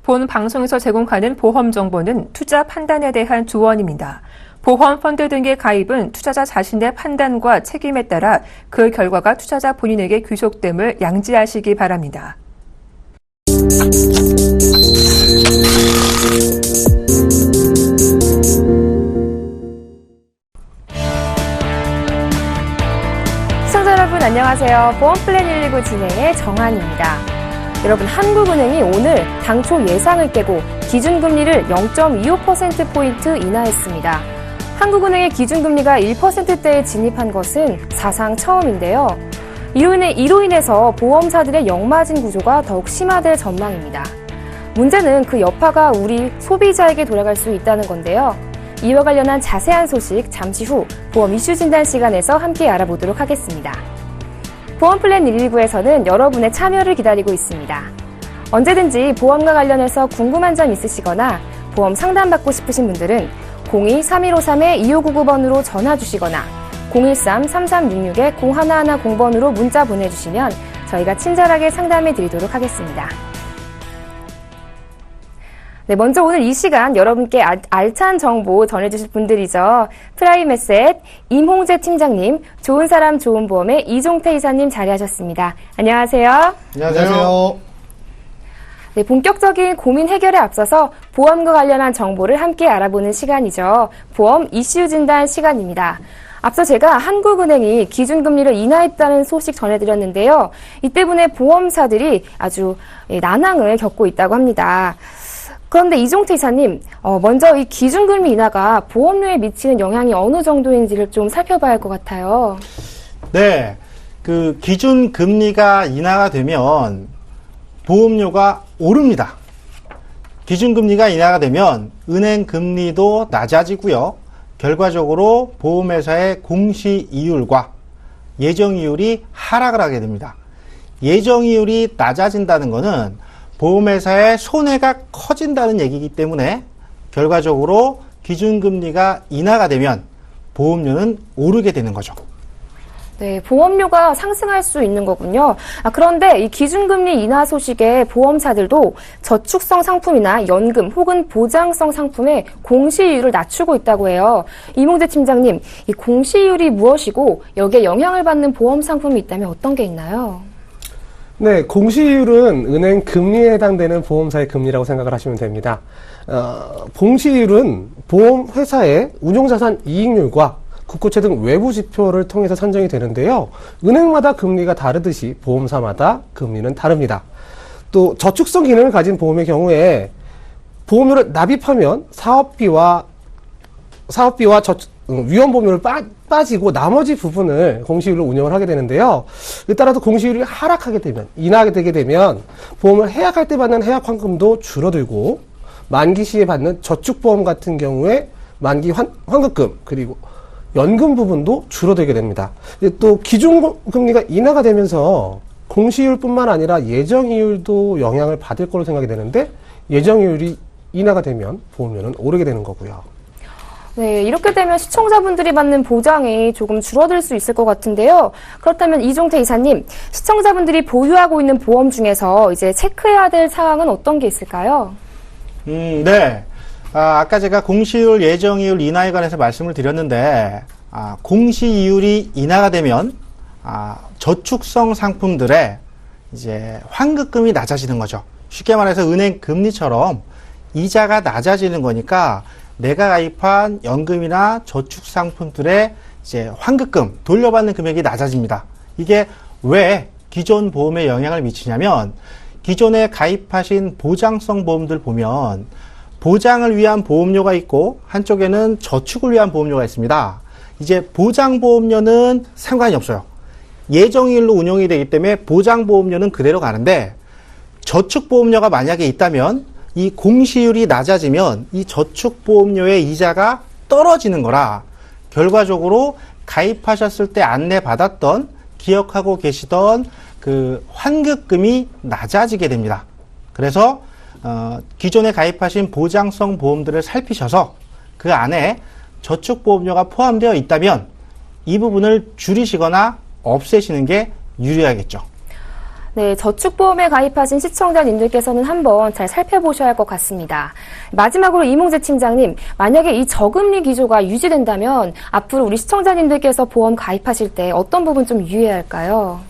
본 방송에서 제공하는 보험 정보는 투자 판단에 대한 조언입니다. 보험 펀드 등의 가입은 투자자 자신의 판단과 책임에 따라 그 결과가 투자자 본인에게 귀속됨을 양지하시기 바랍니다. 시청자 여러분 안녕하세요. 보험플랜 119 진행의 정한입니다. 여러분, 한국은행이 오늘 당초 예상을 깨고 기준금리를 0.25%포인트 인하했습니다. 한국은행의 기준금리가 1%대에 진입한 것은 사상 처음인데요. 이로 인해서 보험사들의 역마진 구조가 더욱 심화될 전망입니다. 문제는 그 여파가 우리 소비자에게 돌아갈 수 있다는 건데요. 이와 관련한 자세한 소식 잠시 후 보험 이슈 진단 시간에서 함께 알아보도록 하겠습니다. 보험플랜 119에서는 여러분의 참여를 기다리고 있습니다. 언제든지 보험과 관련해서 궁금한 점 있으시거나 보험 상담받고 싶으신 분들은 02-3153-2599번으로 전화 주시거나 013-3366-0110번으로 문자 보내주시면 저희가 친절하게 상담해 드리도록 하겠습니다. 네, 먼저 오늘 이 시간 여러분께 알찬 정보 전해주실 분들이죠. 프라임에셋 임홍재 팀장님, 좋은 사람 좋은 보험의 이종태 이사님 자리하셨습니다. 안녕하세요. 안녕하세요. 네, 본격적인 고민 해결에 앞서서 보험과 관련한 정보를 함께 알아보는 시간이죠. 보험 이슈 진단 시간입니다. 앞서 제가 한국은행이 기준금리를 인하했다는 소식 전해드렸는데요. 이 때문에 보험사들이 아주 난항을 겪고 있다고 합니다. 그런데 이종태 이사님, 먼저 이 기준금리 인하가 보험료에 미치는 영향이 어느 정도인지를 좀 살펴봐야 할 것 같아요. 네, 그 기준금리가 인하가 되면 보험료가 오릅니다. 기준금리가 인하가 되면 은행금리도 낮아지고요. 결과적으로 보험회사의 공시이율과 예정이율이 하락을 하게 됩니다. 예정이율이 낮아진다는 것은 보험회사의 손해가 커진다는 얘기이기 때문에 결과적으로 기준금리가 인하가 되면 보험료는 오르게 되는 거죠. 네, 보험료가 상승할 수 있는 거군요. 그런데 이 기준금리 인하 소식에 보험사들도 저축성 상품이나 연금 혹은 보장성 상품의 공시이율을 낮추고 있다고 해요. 이몽재 팀장님, 이 공시이율이 무엇이고 여기에 영향을 받는 보험 상품이 있다면 어떤 게 있나요? 네, 공시이율은 은행 금리에 해당되는 보험사의 금리라고 생각을 하시면 됩니다. 공시이율은 보험회사의 운용자산 이익률과 국고채 등 외부 지표를 통해서 산정이 되는데요. 은행마다 금리가 다르듯이 보험사마다 금리는 다릅니다. 또 저축성 기능을 가진 보험의 경우에 보험료를 납입하면 사업비와 위험보험료를 빠지고 나머지 부분을 공시이율로 운영을 하게 되는데요. 따라서 공시이율이 하락하게 되면, 인하하게 되게 되면 보험을 해약할 때 받는 해약 환급도 줄어들고 만기 시에 받는 저축보험 같은 경우에 만기 환급금 그리고 연금 부분도 줄어들게 됩니다. 또 기준금리가 인하가 되면서 공시이율뿐만 아니라 예정이율도 영향을 받을 거로 생각이 되는데 예정이율이 인하가 되면 보험료는 오르게 되는 거고요. 네, 이렇게 되면 시청자분들이 받는 보장이 조금 줄어들 수 있을 것 같은데요. 그렇다면 이종태 이사님, 시청자분들이 보유하고 있는 보험 중에서 이제 체크해야 될 사항은 어떤 게 있을까요? 네. 아까 제가 공시이율, 예정이율 인하에 관해서 말씀을 드렸는데, 공시이율이 인하가 되면, 저축성 상품들의 이제 환급금이 낮아지는 거죠. 쉽게 말해서 은행 금리처럼 이자가 낮아지는 거니까 내가 가입한 연금이나 저축 상품들의 이제 환급금, 돌려받는 금액이 낮아집니다. 이게 왜 기존 보험에 영향을 미치냐면, 기존에 가입하신 보장성 보험들 보면 보장을 위한 보험료가 있고 한쪽에는 저축을 위한 보험료가 있습니다. 이제 보장보험료는 상관이 없어요. 예정이율로 운용이 되기 때문에 보장보험료는 그대로 가는데 저축보험료가 만약에 있다면 이 공시율이 낮아지면 이 저축보험료의 이자가 떨어지는 거라 결과적으로 가입하셨을 때 안내받았던 기억하고 계시던 그 환급금이 낮아지게 됩니다. 그래서 기존에 가입하신 보장성 보험들을 살피셔서 그 안에 저축보험료가 포함되어 있다면 이 부분을 줄이시거나 없애시는 게 유리하겠죠. 네, 저축보험에 가입하신 시청자님들께서는 한번 잘 살펴보셔야 할 것 같습니다. 마지막으로 이몽재 팀장님, 만약에 이 저금리 기조가 유지된다면 앞으로 우리 시청자님들께서 보험 가입하실 때 어떤 부분 좀 유의해야 할까요?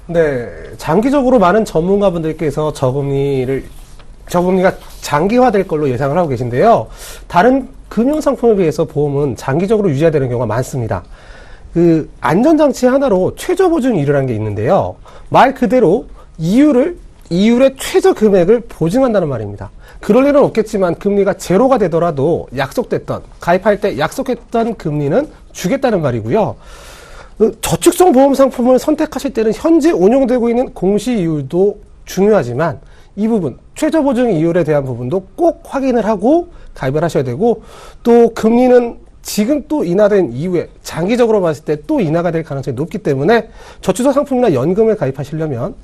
네, 장기적으로 많은 전문가분들께서 저금리가 장기화될 걸로 예상을 하고 계신데요. 다른 금융상품에 비해서 보험은 장기적으로 유지가 되는 경우가 많습니다. 그 안전장치 하나로 최저보증 이율이라는 게 있는데요. 말 그대로 이율의 최저 금액을 보증한다는 말입니다. 그럴 일은 없겠지만 금리가 제로가 되더라도 가입할 때 약속했던 금리는 주겠다는 말이고요. 저축성 보험 상품을 선택하실 때는 현재 운용되고 있는 공시이율도 중요하지만 이 부분, 최저보증 이율에 대한 부분도 꼭 확인을 하고 가입을 하셔야 되고, 또 금리는 지금 또 인하된 이후에 장기적으로 봤을 때 또 인하가 될 가능성이 높기 때문에 저축성 상품이나 연금을 가입하시려면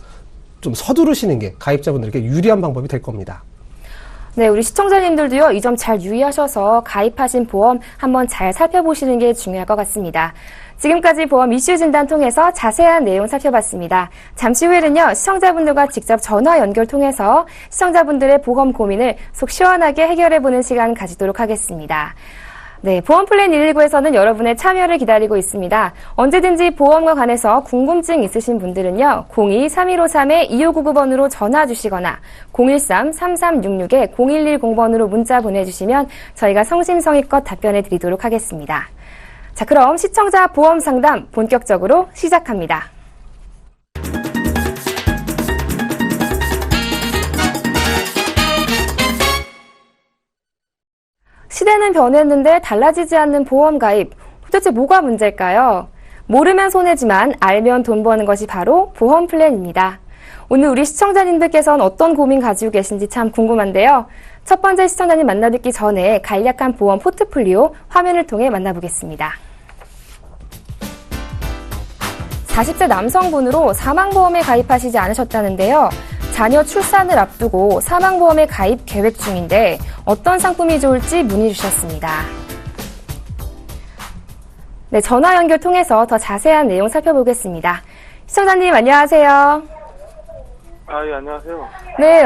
좀 서두르시는 게 가입자분들에게 유리한 방법이 될 겁니다. 네, 우리 시청자님들도요, 이 점 잘 유의하셔서 가입하신 보험 한번 잘 살펴보시는 게 중요할 것 같습니다. 지금까지 보험 이슈 진단 통해서 자세한 내용 살펴봤습니다. 잠시 후에는요, 시청자분들과 직접 전화 연결 통해서 시청자분들의 보험 고민을 속 시원하게 해결해보는 시간 가지도록 하겠습니다. 네, 보험플랜 119에서는 여러분의 참여를 기다리고 있습니다. 언제든지 보험과 관해서 궁금증 있으신 분들은요, 02-3153-2599번으로 전화 주시거나 013-3366-0110번으로 문자 보내주시면 저희가 성심성의껏 답변해 드리도록 하겠습니다. 자, 그럼 시청자 보험 상담 본격적으로 시작합니다. 시대는 변했는데 달라지지 않는 보험 가입. 도대체 뭐가 문제일까요? 모르면 손해지만 알면 돈 버는 것이 바로 보험 플랜입니다. 오늘 우리 시청자님들께서는 어떤 고민 가지고 계신지 참 궁금한데요. 첫 번째 시청자님 만나뵙기 전에 간략한 보험 포트폴리오 화면을 통해 만나보겠습니다. 40세 남성분으로 사망보험에 가입하시지 않으셨다는데요. 자녀 출산을 앞두고 사망보험에 가입 계획 중인데 어떤 상품이 좋을지 문의 주셨습니다. 네, 전화 연결 통해서 더 자세한 내용 살펴보겠습니다. 시청자님 안녕하세요. 예, 안녕하세요. 네,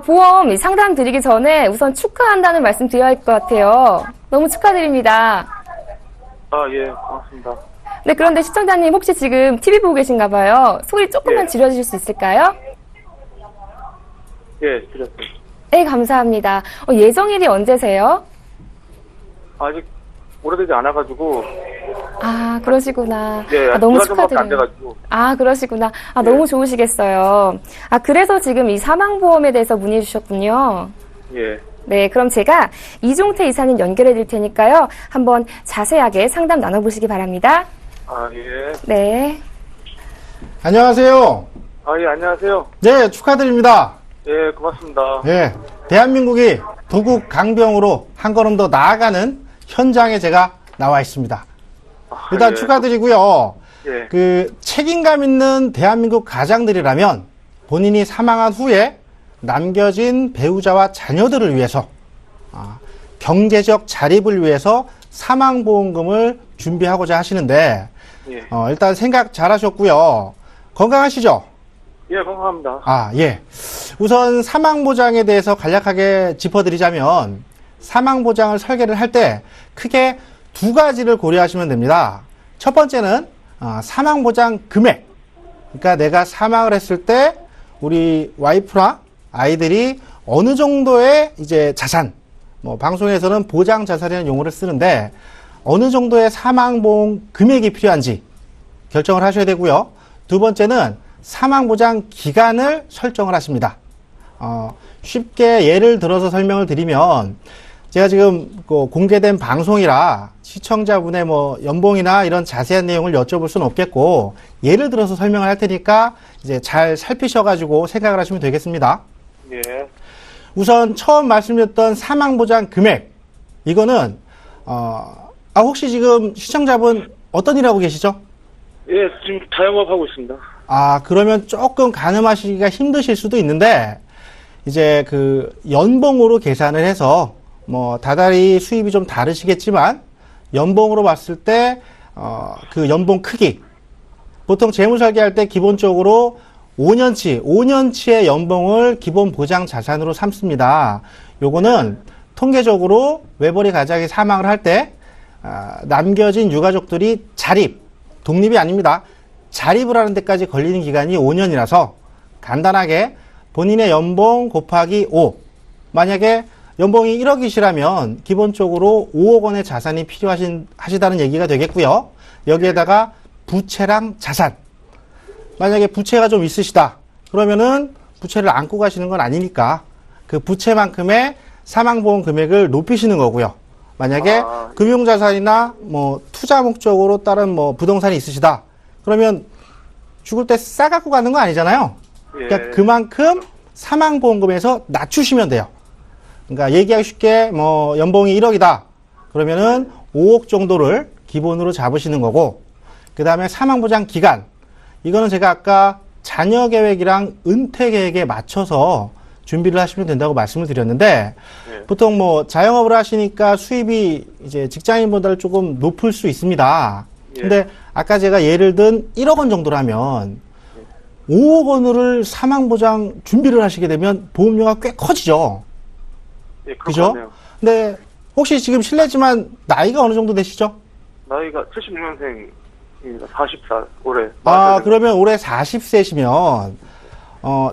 보험 상담 드리기 전에 우선 축하한다는 말씀 드려야 할 것 같아요. 너무 축하드립니다. 예, 고맙습니다. 네, 그런데 시청자님 혹시 지금 TV 보고 계신가 봐요. 소리 조금만 예. 줄여주실 수 있을까요? 예, 드렸어요. 네, 감사합니다. 예정일이 언제세요? 아직 오래되지 않아가지고. 아, 그러시구나. 예, 너무 2달 정도밖에 안 축하드려요. 돼가지고. 아, 그러시구나. 예. 너무 좋으시겠어요. 그래서 지금 이 사망보험에 대해서 문의 주셨군요. 예. 네, 그럼 제가 이종태 이사님 연결해 드릴 테니까요. 한번 자세하게 상담 나눠보시기 바랍니다. 예. 네. 안녕하세요. 예, 안녕하세요. 네, 축하드립니다. 예, 고맙습니다. 예, 대한민국이 도국 강병으로 한 걸음 더 나아가는 현장에 제가 나와 있습니다. 일단 예. 축하드리고요. 예. 그 책임감 있는 대한민국 가장들이라면 본인이 사망한 후에 남겨진 배우자와 자녀들을 위해서 경제적 자립을 위해서 사망보험금을 준비하고자 하시는데 예. 일단 생각 잘하셨고요. 건강하시죠? 예, 건강합니다. 예. 우선 사망보장에 대해서 간략하게 짚어드리자면 사망보장을 설계를 할 때 크게 두 가지를 고려하시면 됩니다. 첫 번째는 사망보장 금액. 그러니까 내가 사망을 했을 때 우리 와이프나 아이들이 어느 정도의 이제 자산, 방송에서는 보장 자산이라는 용어를 쓰는데 어느 정도의 사망보험 금액이 필요한지 결정을 하셔야 되고요. 두 번째는 사망보장 기간을 설정을 하십니다. 쉽게 예를 들어서 설명을 드리면 제가 지금 공개된 방송이라 시청자분의 연봉이나 이런 자세한 내용을 여쭤볼 수는 없겠고 예를 들어서 설명을 할 테니까 이제 잘 살피셔가지고 생각을 하시면 되겠습니다. 예. 우선 처음 말씀드렸던 사망보장 금액 이거는 혹시 지금 시청자분 어떤 일 하고 계시죠? 예, 지금 자영업 하고 있습니다. 그러면 조금 가늠하시기가 힘드실 수도 있는데 이제 그 연봉으로 계산을 해서 다달이 수입이 좀 다르시겠지만 연봉으로 봤을 때 그 연봉 크기 보통 재무설계할 때 기본적으로 5년치의 연봉을 기본 보장 자산으로 삼습니다. 요거는 통계적으로 외벌이 가장이 사망을 할 때 남겨진 유가족들이 독립이 아닙니다. 자립을 하는 데까지 걸리는 기간이 5년이라서 간단하게 본인의 연봉 곱하기 5. 만약에 연봉이 1억이시라면 기본적으로 5억 원의 자산이 필요하시다는 얘기가 되겠고요. 여기에다가 부채랑 자산. 만약에 부채가 좀 있으시다. 그러면은 부채를 안고 가시는 건 아니니까 그 부채만큼의 사망보험 금액을 높이시는 거고요. 만약에 금융자산이나 뭐 투자 목적으로 다른 뭐 부동산이 있으시다. 그러면 죽을 때 싸갖고 가는 거 아니잖아요. 그러니까 그만큼 사망보험금에서 낮추시면 돼요. 그러니까 얘기하기 쉽게 뭐 연봉이 1억이다. 그러면은 5억 정도를 기본으로 잡으시는 거고, 그 다음에 사망보장 기간. 이거는 제가 아까 자녀 계획이랑 은퇴 계획에 맞춰서 준비를 하시면 된다고 말씀을 드렸는데, 보통 뭐 자영업을 하시니까 수입이 이제 직장인보다는 조금 높을 수 있습니다. 근데 아까 제가 예를 든 1억 원 정도라면 5억 원을 사망보장 준비를 하시게 되면 보험료가 꽤 커지죠. 예, 그죠? 그렇네요. 근데 혹시 지금 실례지만 나이가 어느 정도 되시죠? 나이가 76년생입니다. 44 올해. 그러면 올해 40세시면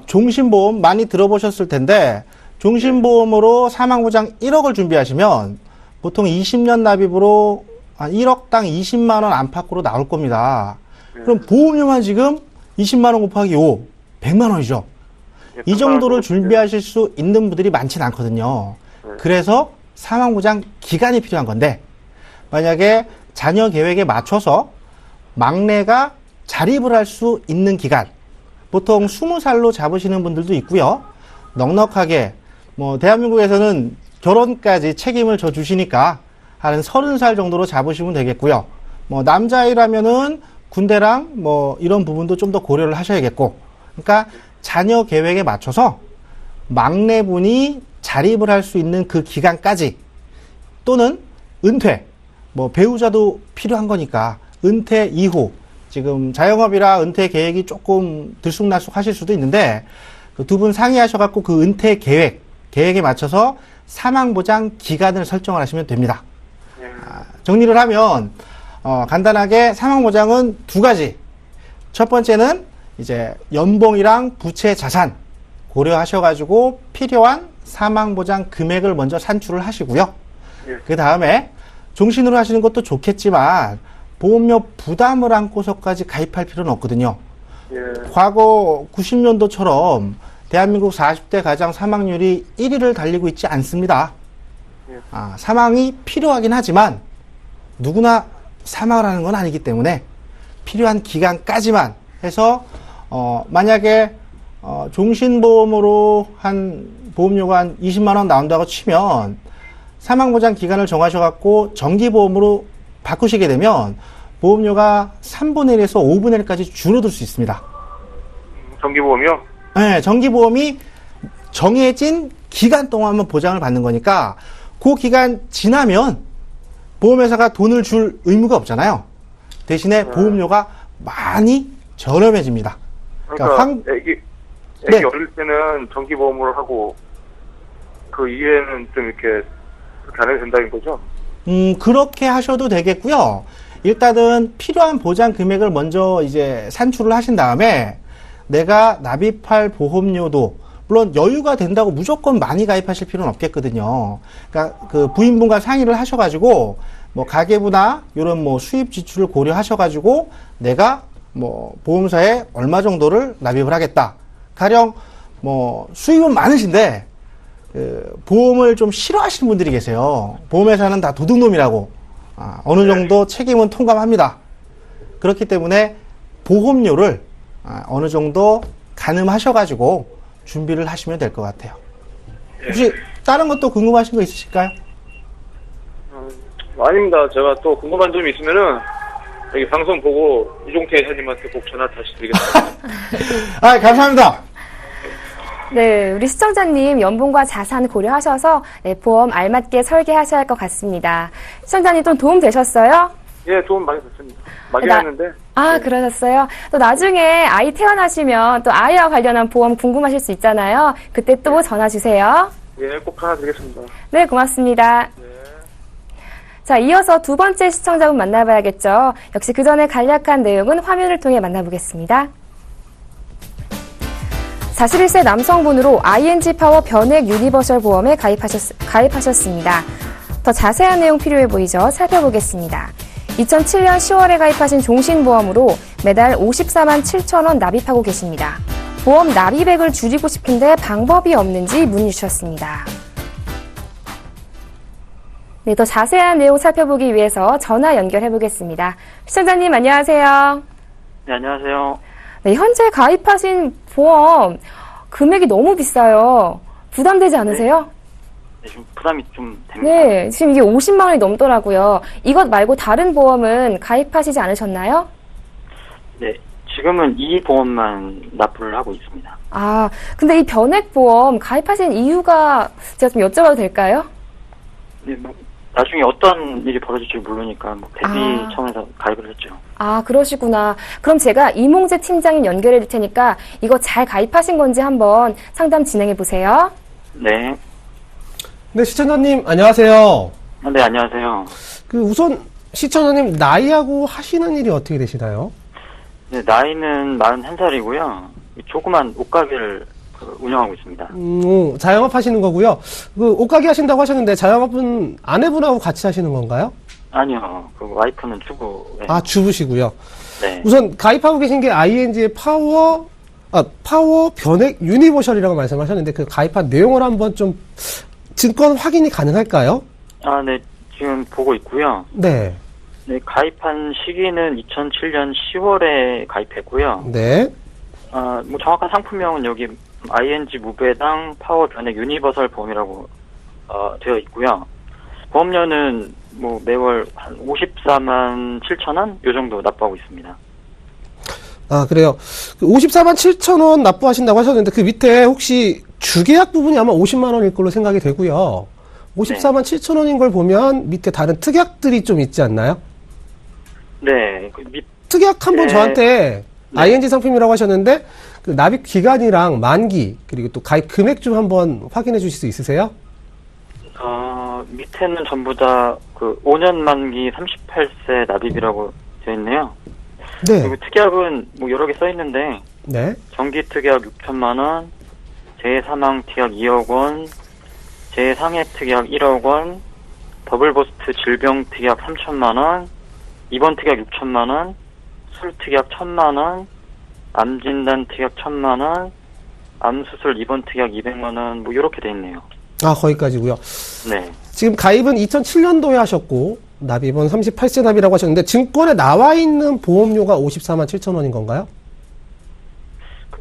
종신보험 많이 들어보셨을 텐데, 종신보험으로 사망보장 1억을 준비하시면 보통 20년 납입으로 한 1억당 20만 원 안팎으로 나올 겁니다. 그럼 보험료만 지금 20만 원 곱하기 5, 100만 원이죠. 이 정도를 준비하실 수 있는 분들이 많지는 않거든요. 그래서 사망보장 기간이 필요한 건데, 만약에 자녀 계획에 맞춰서 막내가 자립을 할 수 있는 기간, 보통 20살로 잡으시는 분들도 있고요. 넉넉하게 뭐 대한민국에서는 결혼까지 책임을 져 주시니까 한 30살 정도로 잡으시면 되겠고요. 뭐 남자아이라면은 군대랑 뭐 이런 부분도 좀 더 고려를 하셔야겠고, 그러니까 자녀 계획에 맞춰서 막내분이 자립을 할 수 있는 그 기간까지, 또는 은퇴, 뭐 배우자도 필요한 거니까 은퇴 이후, 지금 자영업이라 은퇴 계획이 조금 들쑥날쑥 하실 수도 있는데, 두 분 상의하셔갖고 그 은퇴 계획에 맞춰서 사망보장 기간을 설정을 하시면 됩니다. 정리를 하면 간단하게 사망보장은 두 가지. 첫 번째는 이제 연봉이랑 부채 자산 고려하셔가지고 필요한 사망보장 금액을 먼저 산출을 하시고요. 그 다음에 종신으로 하시는 것도 좋겠지만 보험료 부담을 안고서까지 가입할 필요는 없거든요. 과거 90년도처럼 대한민국 40대 가장 사망률이 1위를 달리고 있지 않습니다. 사망이 필요하긴 하지만 누구나 사망을 하는 건 아니기 때문에 필요한 기간까지만 해서 만약에 종신보험으로 한 보험료가 한 20만 원 나온다고 치면 사망보장 기간을 정하셔갖고 정기보험으로 바꾸시게 되면 보험료가 3분의 1에서 5분의 1까지 줄어들 수 있습니다. 정기보험이요? 네, 정기보험이 정해진 기간 동안만 보장을 받는 거니까 그 기간 지나면 보험회사가 돈을 줄 의무가 없잖아요. 대신에 보험료가 많이 저렴해집니다. 그러니까 애기 어릴 때는 정기보험으로 하고 그 이후에는 좀 이렇게 안 해도 된다는 거죠? 그렇게 하셔도 되겠고요. 일단은 필요한 보장 금액을 먼저 이제 산출을 하신 다음에 내가 납입할 보험료도 물론 여유가 된다고 무조건 많이 가입하실 필요는 없겠거든요. 그러니까 그 부인분과 상의를 하셔가지고 뭐 가계부나 이런 뭐 수입 지출을 고려하셔가지고 내가 뭐 보험사에 얼마 정도를 납입을 하겠다. 가령 뭐 수입은 많으신데 그 보험을 좀 싫어하시는 분들이 계세요. 보험회사는 다 도둑놈이라고 어느 정도 책임은 통감합니다. 그렇기 때문에 보험료를 어느 정도 가늠하셔가지고 준비를 하시면 될 것 같아요. 혹시 다른 것도 궁금하신 거 있으실까요? 아닙니다. 제가 또 궁금한 점이 있으면은 여기 방송 보고 이종태 회사님한테 꼭 전화 다시 드리겠습니다. 감사합니다. 네, 우리 시청자님 연봉과 자산 고려하셔서 보험 알맞게 설계하셔야 할 것 같습니다. 시청자님 좀 도움 되셨어요? 예, 도움 많이 됐습니다. 많이 나- 했는데. 아, 그러셨어요? 또 나중에 아이 태어나시면 또 아이와 관련한 보험 궁금하실 수 있잖아요. 그때 또 전화 주세요. 예, 꼭 전화 드리겠습니다. 네, 고맙습니다. 자, 이어서 두 번째 시청자분 만나봐야겠죠. 역시 그 전에 간략한 내용은 화면을 통해 만나보겠습니다. 41세 남성분으로 ING 파워 변액 유니버설 보험에 가입하셨습니다. 더 자세한 내용 필요해 보이죠? 살펴보겠습니다. 2007년 10월에 가입하신 종신보험으로 매달 54만 7천 원 납입하고 계십니다. 보험 납입액을 줄이고 싶은데 방법이 없는지 문의 주셨습니다. 네, 더 자세한 내용 살펴보기 위해서 전화 연결해 보겠습니다. 시청자님 안녕하세요. 네, 안녕하세요. 네, 현재 가입하신 보험 금액이 너무 비싸요. 부담되지 않으세요? 네, 좀 부담이 좀 됩니다. 네, 지금 이게 50만 원이 넘더라고요. 이것 말고 다른 보험은 가입하시지 않으셨나요? 네, 지금은 이 보험만 납부를 하고 있습니다. 아, 근데 이 변액 보험 가입하신 이유가 제가 좀 여쭤봐도 될까요? 네, 뭐 나중에 어떤 일이 벌어질지 모르니까 뭐 대비 아. 차원에서 가입을 했죠. 아, 그러시구나. 그럼 제가 이몽재 팀장님 연결해 드릴 테니까 이거 잘 가입하신 건지 한번 상담 진행해 보세요. 네. 네, 시청자님, 안녕하세요. 네, 안녕하세요. 우선, 시청자님, 나이하고 하시는 일이 어떻게 되시나요? 네, 나이는 41살이고요. 조그만 옷가게를 운영하고 있습니다. 자영업 하시는 거고요. 옷가게 하신다고 하셨는데, 자영업은 아내분하고 같이 하시는 건가요? 아니요, 그 와이프는 주부에. 아, 주부시고요. 네. 우선, 가입하고 계신 게 ING의 파워 변액 유니버셜이라고 말씀하셨는데, 그 가입한 내용을 한번 좀, 증권 확인이 가능할까요? 아, 네, 지금 보고 있고요. 네. 네, 가입한 시기는 2007년 10월에 가입했고요. 네. 뭐 정확한 상품명은 여기 ING 무배당 파워 변액 유니버설 보험이라고 되어 있고요. 보험료는 뭐 매월 한 54만 7천 원? 요 정도 납부하고 있습니다. 아, 그래요. 54만 7천 원 납부하신다고 하셨는데, 그 밑에 혹시 주계약 부분이 아마 50만 원일 걸로 생각이 되고요. 54만 7천 원인 걸 보면 밑에 다른 특약들이 좀 있지 않나요? 네, 특약 한번 네. 저한테 네. ING 상품이라고 하셨는데, 그 납입 기간이랑 만기, 그리고 또 가입 금액 좀 한번 확인해 주실 수 있으세요? 밑에는 전부 다 그 5년 만기 38세 납입이라고 되어 있네요. 네. 그리고 특약은 뭐 여러 개 써 있는데, 네. 정기 특약 6천만 원, 재사망 특약 2억 원, 재상해 특약 1억 원, 더블버스트 질병 특약 3천만 원, 입원 특약 6천만 원, 술 특약 1,000만 원, 암 진단 특약 1,000만 원, 암 수술 입원 특약 200만 원, 뭐 이렇게 돼 있네요. 아, 거기까지고요. 네. 지금 가입은 2007년도에 하셨고, 납입은 38세 납이라고 하셨는데, 증권에 나와 있는 보험료가 54만 7천 원인 건가요?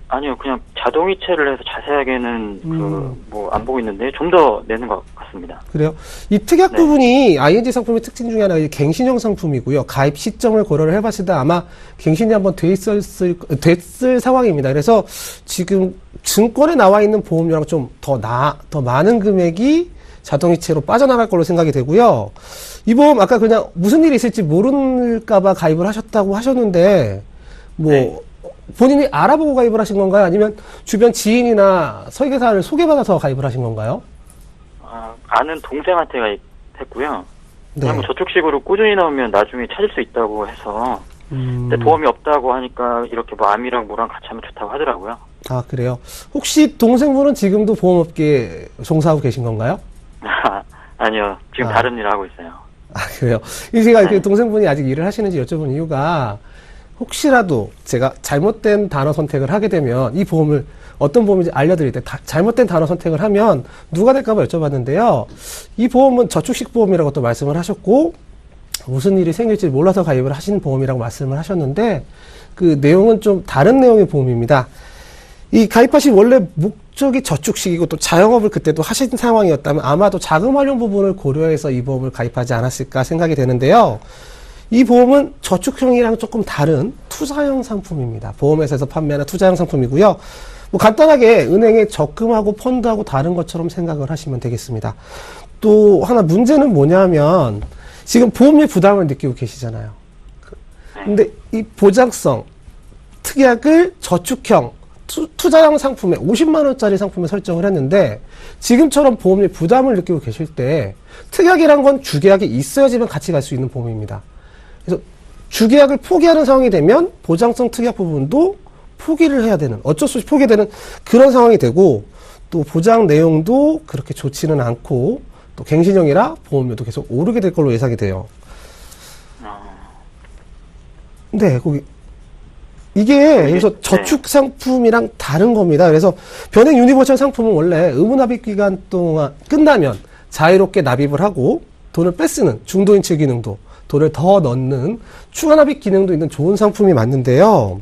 아니요, 그냥 자동이체를 해서 자세하게는 뭐 안 보고 있는데 좀 더 내는 것 같습니다. 그래요. 이 특약 네. 부분이 ING 상품의 특징 중에 하나가 이 갱신형 상품이고요. 가입 시점을 고려를 해봤을 때 아마 갱신이 한번 됐을 상황입니다. 그래서 지금 증권에 나와 있는 보험료랑 좀 더 많은 금액이 자동이체로 빠져나갈 걸로 생각이 되고요. 이 보험 아까 그냥 무슨 일이 있을지 모를까봐 가입을 하셨다고 하셨는데, 뭐, 네. 본인이 알아보고 가입을 하신 건가요? 아니면 주변 지인이나 설계사를 소개받아서 가입을 하신 건가요? 아는 동생한테 가입했고요. 네. 그냥 뭐 저축식으로 꾸준히 넣으면 나중에 찾을 수 있다고 해서 근데 보험이 없다고 하니까 이렇게 뭐 암이랑 뭐랑 같이 하면 좋다고 하더라고요. 아, 그래요? 혹시 동생분은 지금도 보험업계에 종사하고 계신 건가요? 아니요, 지금 다른 일을 하고 있어요. 아, 그래요? 제가 네. 동생분이 아직 일을 하시는지 여쭤본 이유가 혹시라도 제가 잘못된 단어 선택을 하게 되면 이 보험을 어떤 보험인지 알려드릴 때 잘못된 단어 선택을 하면 누가 될까봐 여쭤봤는데요. 이 보험은 저축식 보험이라고 또 말씀을 하셨고 무슨 일이 생길지 몰라서 가입을 하신 보험이라고 말씀을 하셨는데 그 내용은 좀 다른 내용의 보험입니다. 이 가입하신 원래 목적이 저축식이고 또 자영업을 그때도 하신 상황이었다면 아마도 자금 활용 부분을 고려해서 이 보험을 가입하지 않았을까 생각이 되는데요. 이 보험은 저축형이랑 조금 다른 투자형 상품입니다. 보험회사에서 판매하는 투자형 상품이고요. 뭐 간단하게 은행에 적금하고 펀드하고 다른 것처럼 생각을 하시면 되겠습니다. 또 하나 문제는 뭐냐면 지금 보험료 부담을 느끼고 계시잖아요. 근데 이 보장성 특약을 저축형 투자형 상품에 50만 원짜리 상품에 설정을 했는데 지금처럼 보험료 부담을 느끼고 계실 때 특약이란 건 주계약이 있어야지만 같이 갈 수 있는 보험입니다. 그래서 주계약을 포기하는 상황이 되면 보장성 특약 부분도 포기를 해야 되는, 어쩔 수 없이 포기되는 그런 상황이 되고, 또 보장 내용도 그렇게 좋지는 않고 또 갱신형이라 보험료도 계속 오르게 될 걸로 예상이 돼요. 네, 거기 이게 그래서 저축 상품이랑 다른 겁니다. 그래서 변액 유니버셜 상품은 원래 의무납입 기간 동안 끝나면 자유롭게 납입을 하고 돈을 빼쓰는 중도인출 기능도, 돈을 더 넣는 추가 납입 기능도 있는 좋은 상품이 맞는데요.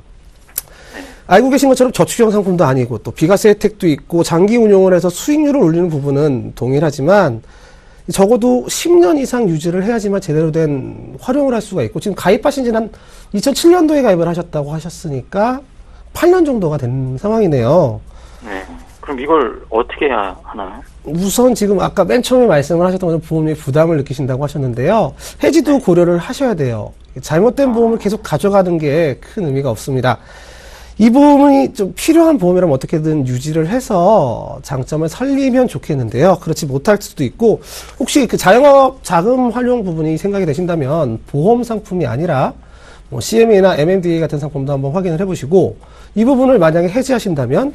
알고 계신 것처럼 저축형 상품도 아니고 또 비과세 혜택도 있고 장기 운용을 해서 수익률을 올리는 부분은 동일하지만 적어도 10년 이상 유지를 해야지만 제대로 된 활용을 할 수가 있고, 지금 가입하신 지는 한 2007년도에 가입을 하셨다고 하셨으니까 8년 정도가 된 상황이네요. 네. 그럼 이걸 어떻게 해야 하나요? 우선 지금 아까 맨 처음에 말씀을 하셨던 것처럼 보험료 부담을 느끼신다고 하셨는데요. 해지도 고려를 하셔야 돼요. 잘못된 보험을 계속 가져가는 게 큰 의미가 없습니다. 이 보험이 좀 필요한 보험이라면 어떻게든 유지를 해서 장점을 살리면 좋겠는데요. 그렇지 못할 수도 있고, 혹시 그 자영업 자금 활용 부분이 생각이 되신다면 보험 상품이 아니라 뭐 CMA나 MMDA 같은 상품도 한번 확인을 해보시고, 이 부분을 만약에 해지하신다면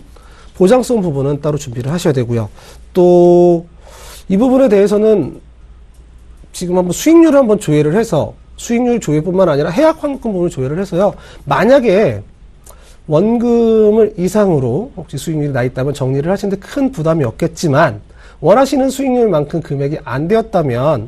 보장성 부분은 따로 준비를 하셔야 되고요. 또 이 부분에 대해서는 지금 한번 수익률을 한번 조회를 해서, 수익률 조회뿐만 아니라 해약 환급금 부분을 조회를 해서요. 만약에 원금을 이상으로 혹시 수익률이 나 있다면 정리를 하시는데 큰 부담이 없겠지만, 원하시는 수익률만큼 금액이 안 되었다면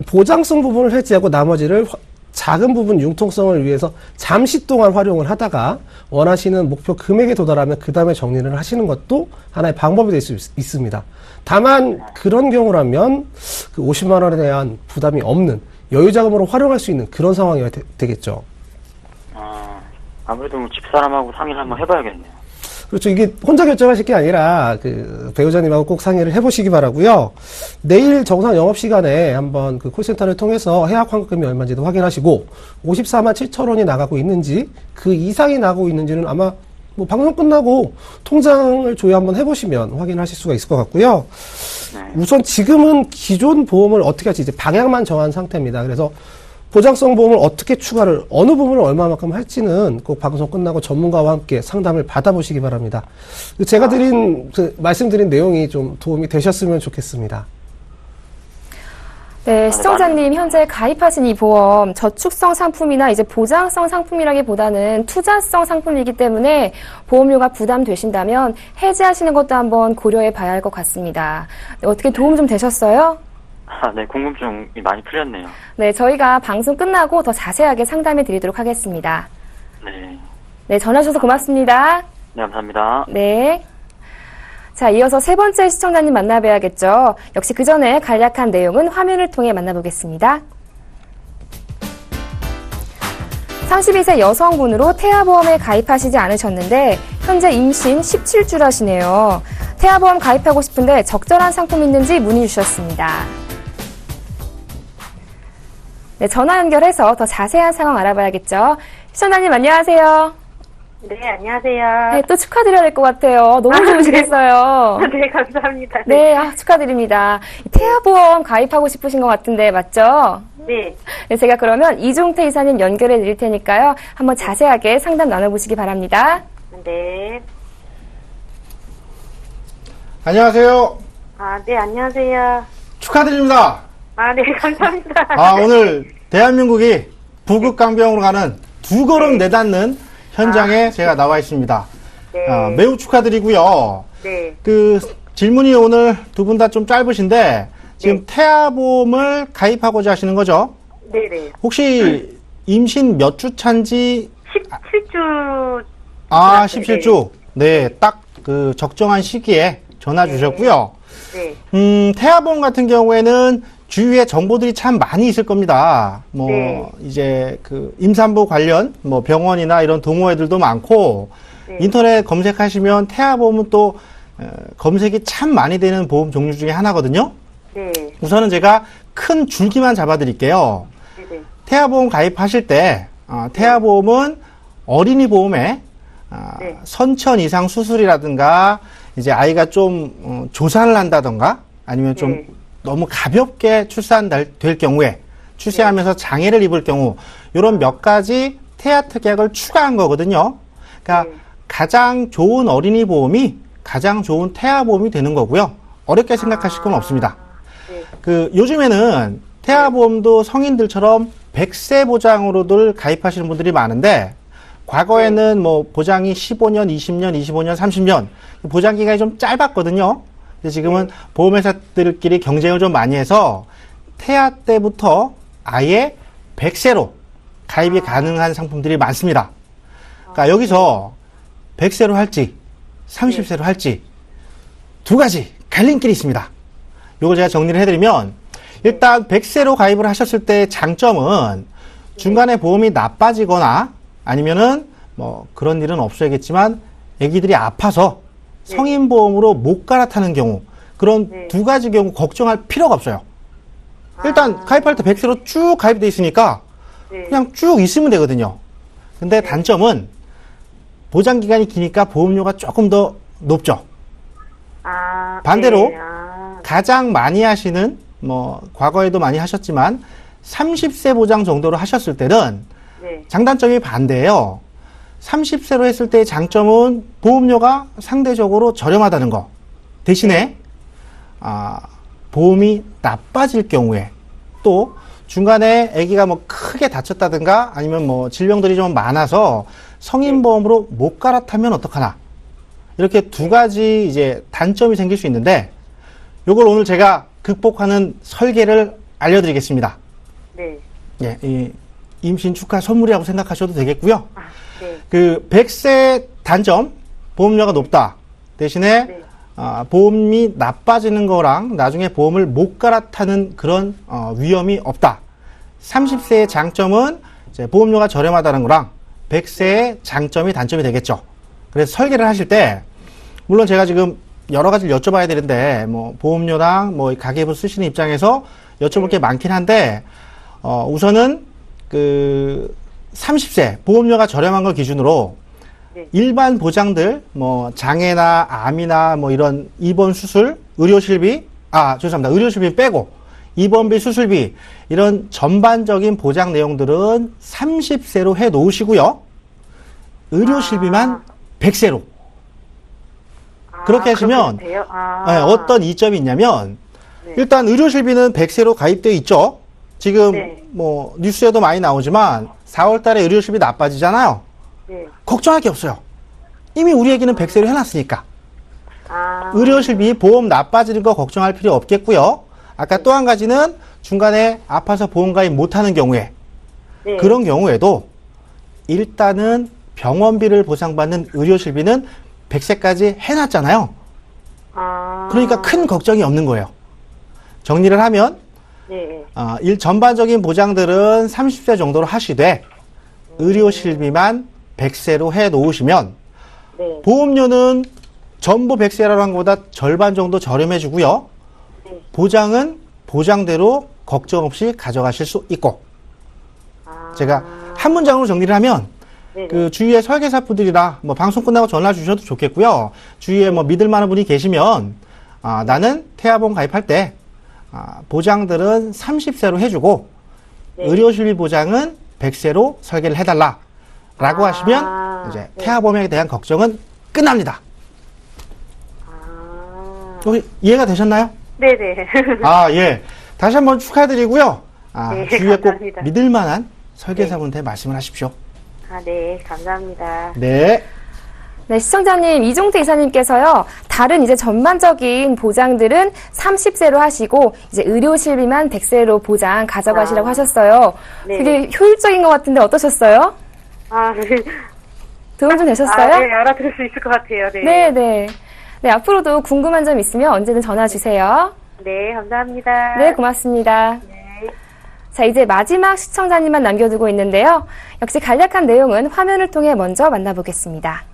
보장성 부분을 해지하고 나머지를 작은 부분 융통성을 위해서 잠시 동안 활용을 하다가 원하시는 목표 금액에 도달하면 그 다음에 정리를 하시는 것도 하나의 방법이 될 수 있습니다. 다만 그런 경우라면 그 50만 원에 대한 부담이 없는 여유자금으로 활용할 수 있는 그런 상황이 되겠죠. 아무래도 집사람하고 상의를 한번 해봐야겠네요. 그렇죠. 이게 혼자 결정하실 게 아니라 그 배우자님하고 꼭 상의를 해보시기 바라고요. 내일 정상 영업시간에 한번 그 콜센터를 통해서 해약 환급금이 얼마인지도 확인하시고, 54만 7천 원이 나가고 있는지 그 이상이 나가고 있는지는 아마 뭐 방송 끝나고 통장을 조회 한번 해보시면 확인하실 수가 있을 것 같고요. 우선 지금은 기존 보험을 어떻게 할지 이제 방향만 정한 상태입니다. 그래서 보장성 보험을 어떻게 추가를, 어느 부분을 얼마만큼 할지는 꼭 방송 끝나고 전문가와 함께 상담을 받아보시기 바랍니다. 제가 말씀드린 내용이 좀 도움이 되셨으면 좋겠습니다. 네, 시청자님 현재 가입하신 이 보험 저축성 상품이나 이제 보장성 상품이라기보다는 투자성 상품이기 때문에 보험료가 부담되신다면 해지하시는 것도 한번 고려해 봐야 할 것 같습니다. 네, 어떻게 도움 좀 되셨어요? 네, 궁금증이 많이 풀렸네요. 네, 저희가 방송 끝나고 더 자세하게 상담해 드리도록 하겠습니다. 네. 네, 전화 주셔서 고맙습니다. 네, 감사합니다. 네. 자, 이어서 세 번째 시청자님 만나봐야겠죠. 역시 그 전에 간략한 내용은 화면을 통해 만나보겠습니다. 32세 여성분으로 태아보험에 가입하시지 않으셨는데 현재 임신 17주라시네요. 태아보험 가입하고 싶은데 적절한 상품 있는지 문의 주셨습니다. 네, 전화 연결해서 더 자세한 상황 알아봐야겠죠. 시청자님 안녕하세요. 네, 안녕하세요. 네, 또 축하드려야 될 것 같아요. 너무 좋으시겠어요. 네, 감사합니다. 네, 축하드립니다. 태아보험 가입하고 싶으신 것 같은데 맞죠? 네. 네, 제가 그러면 이종태 이사님 연결해 드릴 테니까요. 한번 자세하게 상담 나눠보시기 바랍니다. 네. 안녕하세요. 네, 안녕하세요. 축하드립니다. 네, 감사합니다. 오늘 대한민국이 부국강병으로 가는 두 걸음 내닫는 현장에 제가 나와 있습니다. 네. 매우 축하드리고요. 네. 그 질문이 오늘 두 분 다 좀 짧으신데 지금 태아보험을 가입하고자 하시는 거죠? 네네. 혹시 임신 몇 주 차인지 17주. 17주. 네, 딱 그 적정한 시기에 전화 주셨고요. 네. 태아보험 같은 경우에는 주위에 정보들이 참 많이 있을 겁니다. 네. 이제 그 임산부 관련 뭐 병원이나 이런 동호회들도 많고, 네. 인터넷 검색하시면 태아보험은 또 검색이 참 많이 되는 보험 종류 중에 하나거든요. 네. 우선은 제가 큰 줄기만 잡아드릴게요. 네네. 태아보험 가입하실 때 태아보험은 어린이 보험에 네. 선천 이상 수술이라든가 이제 아이가 좀 조산을 한다던가 아니면 좀 네. 너무 가볍게 출산될 경우에 출생하면서 장애를 입을 경우 이런 몇 가지 태아 특약을 추가한 거거든요. 그러니까 네. 가장 좋은 어린이 보험이 가장 좋은 태아 보험이 되는 거고요. 어렵게 생각하실 건 없습니다. 네. 요즘에는 태아 보험도 성인들처럼 100세 보장으로들 가입하시는 분들이 많은데 과거에는 뭐 보장이 15년, 20년, 25년, 30년 보장 기간이 좀 짧았거든요. 근데 지금은 보험회사들끼리 경쟁을 좀 많이 해서 태아 때부터 아예 100세로 가입이 가능한 상품들이 많습니다. 그러니까 여기서 100세로 할지 30세로 할지 두 가지 갈림길이 있습니다. 요걸 제가 정리를 해드리면 일단 100세로 가입을 하셨을 때 장점은 중간에 보험이 나빠지거나 아니면은 뭐 그런 일은 없어야겠지만 아기들이 아파서 성인보험으로 못 갈아타는 경우 그런 두 가지 경우 걱정할 필요가 없어요. 일단 가입할 때 100세로 쭉 가입돼 있으니까 그냥 쭉 있으면 되거든요. 근데 단점은 보장 기간이 기니까 보험료가 조금 더 높죠. 반대로 네. 가장 많이 하시는 뭐 과거에도 많이 하셨지만 30세 보장 정도로 하셨을 때는 네. 장단점이 반대예요. 30세로 했을 때의 장점은 보험료가 상대적으로 저렴하다는 거. 대신에 보험이 나빠질 경우에 또 중간에 아기가 뭐 크게 다쳤다든가 아니면 뭐 질병들이 좀 많아서 성인보험으로 못 갈아타면 어떡하나. 이렇게 두 가지 이제 단점이 생길 수 있는데 요걸 오늘 제가 극복하는 설계를 알려드리겠습니다. 네. 예, 이 임신 축하 선물이라고 생각하셔도 되겠고요. 네. 그 100세 단점 보험료가 높다. 대신에 네. 보험이 나빠지는 거랑 나중에 보험을 못 갈아타는 그런 위험이 없다. 30세의 장점은 이제 보험료가 저렴하다는 거랑 100세의 장점이 단점이 되겠죠. 그래서 설계를 하실 때 물론 제가 지금 여러 가지를 여쭤봐야 되는데 뭐 보험료랑 뭐 가계부 쓰시는 입장에서 여쭤볼 게 많긴 한데 우선은 그 30세 보험료가 저렴한 걸 기준으로 네. 일반 보장들 뭐 장애나 암이나 뭐 이런 입원 수술, 의료실비 죄송합니다. 의료실비 빼고 입원비, 수술비 이런 전반적인 보장 내용들은 30세로 해 놓으시고요. 의료실비만 100세로 그렇게 하시면 네, 어떤 이점이 있냐면 일단 의료실비는 100세로 가입되어 있죠. 지금 네. 뭐 뉴스에도 많이 나오지만 4월 달에 의료실비 나빠지잖아요. 네. 걱정할 게 없어요. 이미 우리 애기는 100세로 해놨으니까. 아. 의료실비 보험 나빠지는 거 걱정할 필요 없겠고요. 아까 또 한 가지는 중간에 아파서 보험 가입 못하는 경우에 네. 그런 경우에도 일단은 병원비를 보상받는 의료실비는 100세까지 해놨잖아요. 그러니까 큰 걱정이 없는 거예요. 정리를 하면 네. 전반적인 보장들은 30세 정도로 하시되 의료실비만 100세로 해 놓으시면 네. 보험료는 전부 100세라고 한 것보다 절반 정도 저렴해 주고요. 네. 보장은 보장대로 걱정 없이 가져가실 수 있고 제가 한 문장으로 정리를 하면 네네. 그 주위에 설계사분들이나 뭐 방송 끝나고 전화 주셔도 좋겠고요. 주위에 뭐 믿을 만한 분이 계시면 나는 태아보험 가입할 때 보장들은 30세로 해주고 네. 의료실비 보장은 100세로 설계를 해달라라고 하시면 이제 네. 태아보험에 대한 걱정은 끝납니다. 혹시 이해가 되셨나요? 네네. 예. 다시 한번 축하드리고요. 네, 주위에 꼭 감사합니다. 믿을 만한 설계사분한테 말씀을 하십시오. 네, 감사합니다. 네. 네, 시청자님, 이종태 이사님께서요, 다른 이제 전반적인 보장들은 30세로 하시고, 이제 의료실비만 100세로 보장 가져가시라고 하셨어요. 네. 되게 효율적인 것 같은데 어떠셨어요? 네. 도움 좀 되셨어요? 네, 알아들을 수 있을 것 같아요. 네. 네. 네, 앞으로도 궁금한 점 있으면 언제든 전화 주세요. 네, 감사합니다. 네, 고맙습니다. 네. 자, 이제 마지막 시청자님만 남겨두고 있는데요. 역시 간략한 내용은 화면을 통해 먼저 만나보겠습니다.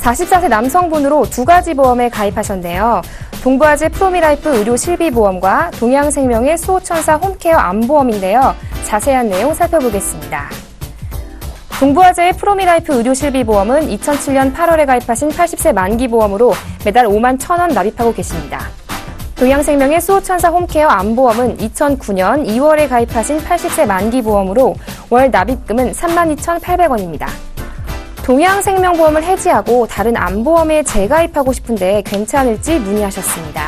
44세 남성분으로 두 가지 보험에 가입하셨네요. 동부화재 프로미라이프 의료 실비보험과 동양생명의 수호천사 홈케어 암보험인데요. 자세한 내용 살펴보겠습니다. 동부화재의 프로미라이프 의료 실비보험은 2007년 8월에 가입하신 80세 만기 보험으로 매달 5만 1,000원 납입하고 계십니다. 동양생명의 수호천사 홈케어 암보험은 2009년 2월에 가입하신 80세 만기 보험으로 월 납입금은 32,800원입니다. 동양생명보험을 해지하고 다른 암보험에 재가입하고 싶은데 괜찮을지 문의하셨습니다.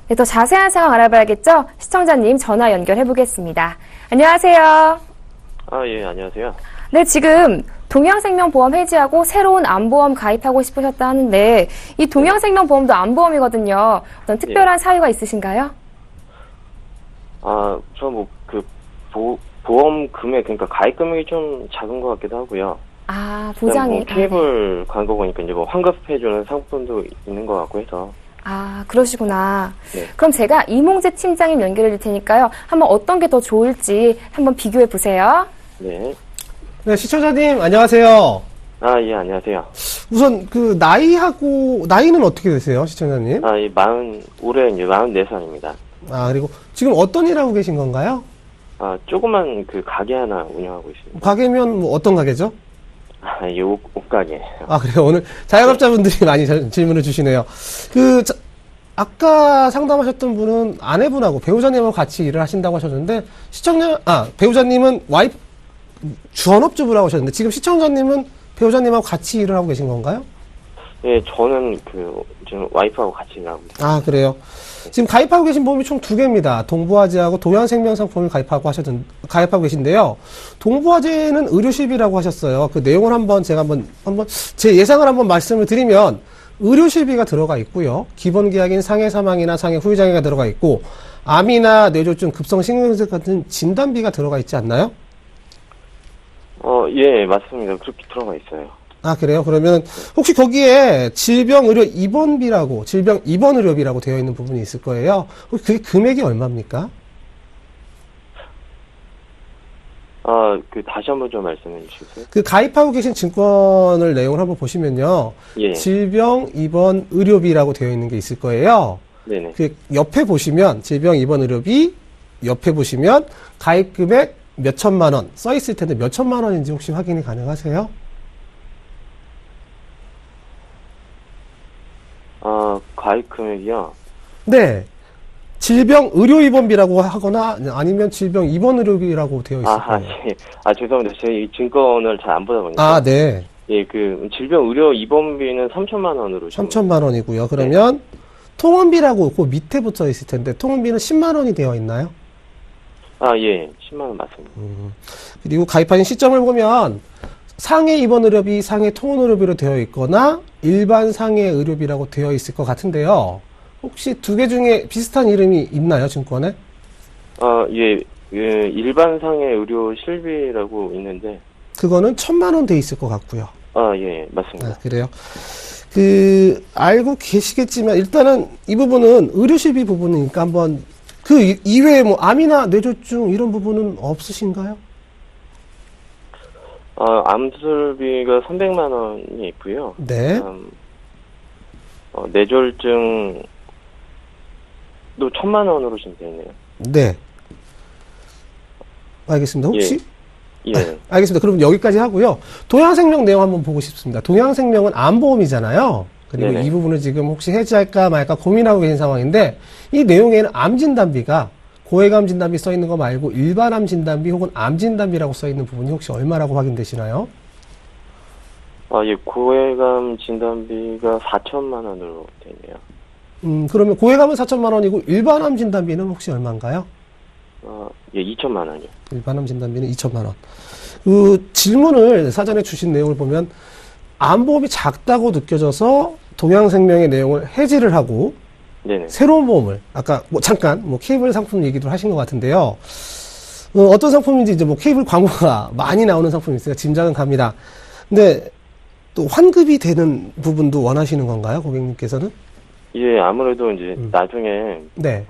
네, 더 자세한 상황 알아봐야겠죠? 시청자님 전화 연결해 보겠습니다. 안녕하세요. 예, 안녕하세요. 네, 지금 동양생명보험 해지하고 새로운 암보험 가입하고 싶으셨다 하는데 이 동양생명보험도 암보험이거든요. 어떤 특별한 사유가 있으신가요? 보험 금액, 그러니까 가입 금액이 좀 작은 것 같기도 하고요. 아, 보장이. 케이블 광고 보니까 이제 뭐 환급해주는 상품도 있는 것 같고 해서. 아, 그러시구나. 네. 그럼 제가 이몽재 팀장님 연결해 드릴 테니까요. 한번 어떤 게 더 좋을지 한번 비교해 보세요. 네. 네, 시청자님, 안녕하세요. 예, 안녕하세요. 우선 나이는 어떻게 되세요, 시청자님? 올해 이제 44살입니다. 그리고 지금 어떤 일 하고 계신 건가요? 조그만 가게 하나 운영하고 있습니다. 가게면 뭐 어떤 가게죠? 옷가게. 그래요. 오늘 자영업자분들이 많이 질문을 주시네요. 아까 상담하셨던 분은 아내분하고 배우자님하고 같이 일을 하신다고 하셨는데, 배우자님은 전업주부라고 하셨는데, 지금 시청자님은 배우자님하고 같이 일을 하고 계신 건가요? 예, 저는 지금 와이프하고 같이 일하고 있습니다. 그래요. 지금 가입하고 계신 보험이 총 2개입니다. 동부화재하고 동양생명 상품을 가입하고 계신데요. 동부화재는 의료실비라고 하셨어요. 그 내용을 제가 제 예상을 한번 말씀을 드리면, 의료실비가 들어가 있고요. 기본 계약인 상해 사망이나 상해 후유장애가 들어가 있고, 암이나 뇌졸중, 급성심근증 같은 진단비가 들어가 있지 않나요? 예, 맞습니다. 그렇게 들어가 있어요. 그래요? 그러면 혹시 거기에 질병의료 입원비라고, 질병 입원의료비라고 되어 있는 부분이 있을 거예요. 혹시 그게 금액이 얼마입니까? 다시 한번 좀 말씀해 주시겠어요? 가입하고 계신 증권을 내용을 한번 보시면요. 예. 질병 입원 의료비라고 되어 있는 게 있을 거예요. 네네. 옆에 보시면, 질병 입원 의료비, 옆에 보시면, 가입 금액 몇 천만 원 써 있을 텐데 몇 천만 원인지 혹시 확인이 가능하세요? 가입 금액이요? 네. 질병 의료 입원비라고 하거나 아니면 질병 입원 의료비라고 되어 있을 거예요. 예. 죄송합니다. 제가 이 증권을 잘 안 보다 보니까. 네. 예, 질병 의료 입원비는 3천만 원으로. 3천만 원이고요. 그러면 통원비라고 그 밑에 붙어 있을 텐데 통원비는 10만 원이 되어 있나요? 예. 10만 원 맞습니다. 그리고 가입하신 시점을 보면 상해 입원 의료비, 상해 통원 의료비로 되어 있거나 일반 상해 의료비라고 되어 있을 것 같은데요. 혹시 2개 중에 비슷한 이름이 있나요, 증권에? 예. 일반 상해 의료 실비라고 있는데. 그거는 1,000만 원 돼 있을 것 같고요. 예, 맞습니다. 그래요. 알고 계시겠지만 일단은 이 부분은 의료실비 부분이니까 한번 이외에 암이나 뇌졸중 이런 부분은 없으신가요? 암술비가 300만 원이 있고요. 네. 뇌졸중도 1,000만 원으로 지금 되어 있네요. 네. 알겠습니다. 혹시? 예. 알겠습니다. 그럼 여기까지 하고요. 동양생명 내용 한번 보고 싶습니다. 동양생명은 암보험이잖아요. 그리고 네네. 이 부분을 지금 혹시 해지할까 말까 고민하고 계신 상황인데 이 내용에는 암진단비가 고해감 진단비 써 있는 거 말고 일반 암 진단비 혹은 암 진단비라고 써 있는 부분이 혹시 얼마라고 확인되시나요? 예, 고해감 진단비가 4천만 원으로 되어 있네요. 그러면 고해감은 4천만 원이고 일반 암 진단비는 혹시 얼마인가요? 예, 2천만 원이요. 일반 암 진단비는 2천만 원. 질문을 사전에 주신 내용을 보면 암보험이 작다고 느껴져서 동양생명의 내용을 해지를 하고 네네. 새로운 보험을 아까 잠깐 케이블 상품 얘기도 하신 것 같은데요. 어떤 상품인지 이제 케이블 광고가 많이 나오는 상품이 있으니까 짐작은 갑니다. 근데 또 환급이 되는 부분도 원하시는 건가요, 고객님께서는? 예, 아무래도 이제 나중에 네.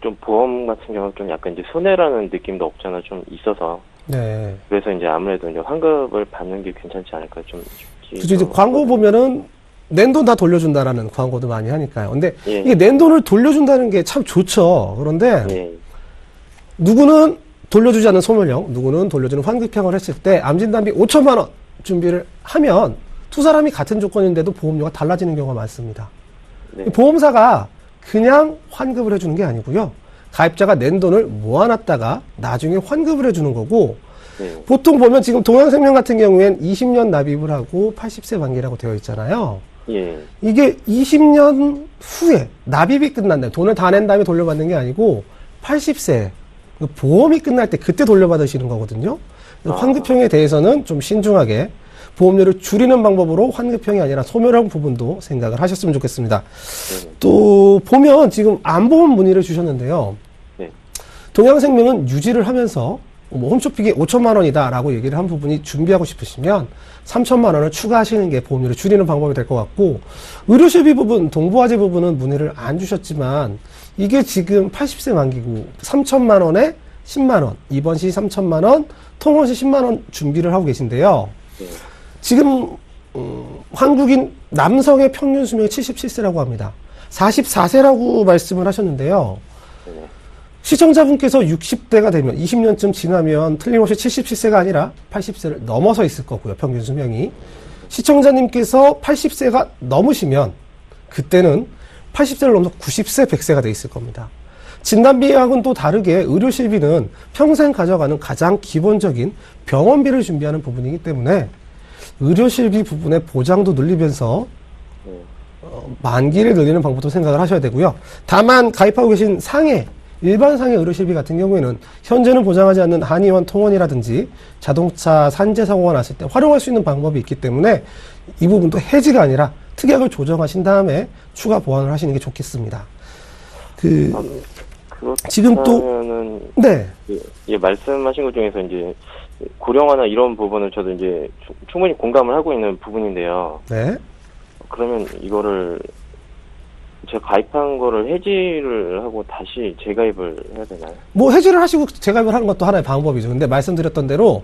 좀 보험 같은 경우 좀 약간 이제 손해라는 느낌도 없잖아 좀 있어서. 네. 그래서 이제 아무래도 이제 환급을 받는 게 괜찮지 않을까 좀. 그죠. 이제 광고 보면은 낸 돈 다 돌려준다라는 광고도 많이 하니까요. 근데 예. 이게 낸 돈을 돌려준다는 게 참 좋죠. 그런데 예. 누구는 돌려주지 않는 소멸형, 누구는 돌려주는 환급형을 했을 때 암진단비 5천만 원 준비를 하면 두 사람이 같은 조건인데도 보험료가 달라지는 경우가 많습니다. 네. 보험사가 그냥 환급을 해주는 게 아니고요. 가입자가 낸 돈을 모아놨다가 나중에 환급을 해주는 거고, 네. 보통 보면 지금 동양생명 같은 경우엔 20년 납입을 하고 80세 만기라고 되어 있잖아요. 예. 이게 20년 후에 납입이 끝난다. 돈을 다 낸 다음에 돌려받는 게 아니고 80세 보험이 끝날 때 그때 돌려받으시는 거거든요. 환급형에 대해서는 좀 신중하게 보험료를 줄이는 방법으로 환급형이 아니라 소멸형 부분도 생각을 하셨으면 좋겠습니다. 또 보면 지금 안보험 문의를 주셨는데요. 네. 동양생명은 유지를 하면서 뭐 홈쇼핑이 5천만 원이다라고 얘기를 한 부분이 준비하고 싶으시면 3천만 원을 추가하시는 게 보험료를 줄이는 방법이 될 것 같고, 의료실비 부분, 동부화재 부분은 문의를 안 주셨지만 이게 지금 80세 만기고 3천만 원에 10만 원, 입원 시 3천만 원, 통원 시 10만 원 준비를 하고 계신데요. 네. 지금 한국인 남성의 평균 수명이 77세라고 합니다. 44세라고 말씀을 하셨는데요. 네. 시청자분께서 60대가 되면 20년쯤 지나면 틀림없이 77세가 아니라 80세를 넘어서 있을 거고요. 평균 수명이. 시청자님께서 80세가 넘으시면 그때는 80세를 넘어서 90세, 100세가 돼 있을 겁니다. 진단비하고는 또 다르게 의료실비는 평생 가져가는 가장 기본적인 병원비를 준비하는 부분이기 때문에 의료실비 부분의 보장도 늘리면서 만기를 늘리는 방법도 생각을 하셔야 되고요. 다만 가입하고 계신 상해, 일반 상해 의료실비 같은 경우에는 현재는 보장하지 않는 한의원 통원이라든지 자동차 산재 사고가 났을 때 활용할 수 있는 방법이 있기 때문에 이 부분도 해지가 아니라 특약을 조정하신 다음에 추가 보완을 하시는 게 좋겠습니다. 지금 또 네. 예, 말씀하신 것 중에서 이제 고령화나 이런 부분을 저도 이제 충분히 공감을 하고 있는 부분인데요. 네. 그러면 이거를 제가 가입한 거를 해지를 하고 다시 재가입을 해야 되나요? 뭐 해지를 하시고 재가입을 하는 것도 하나의 방법이죠. 근데 말씀드렸던 대로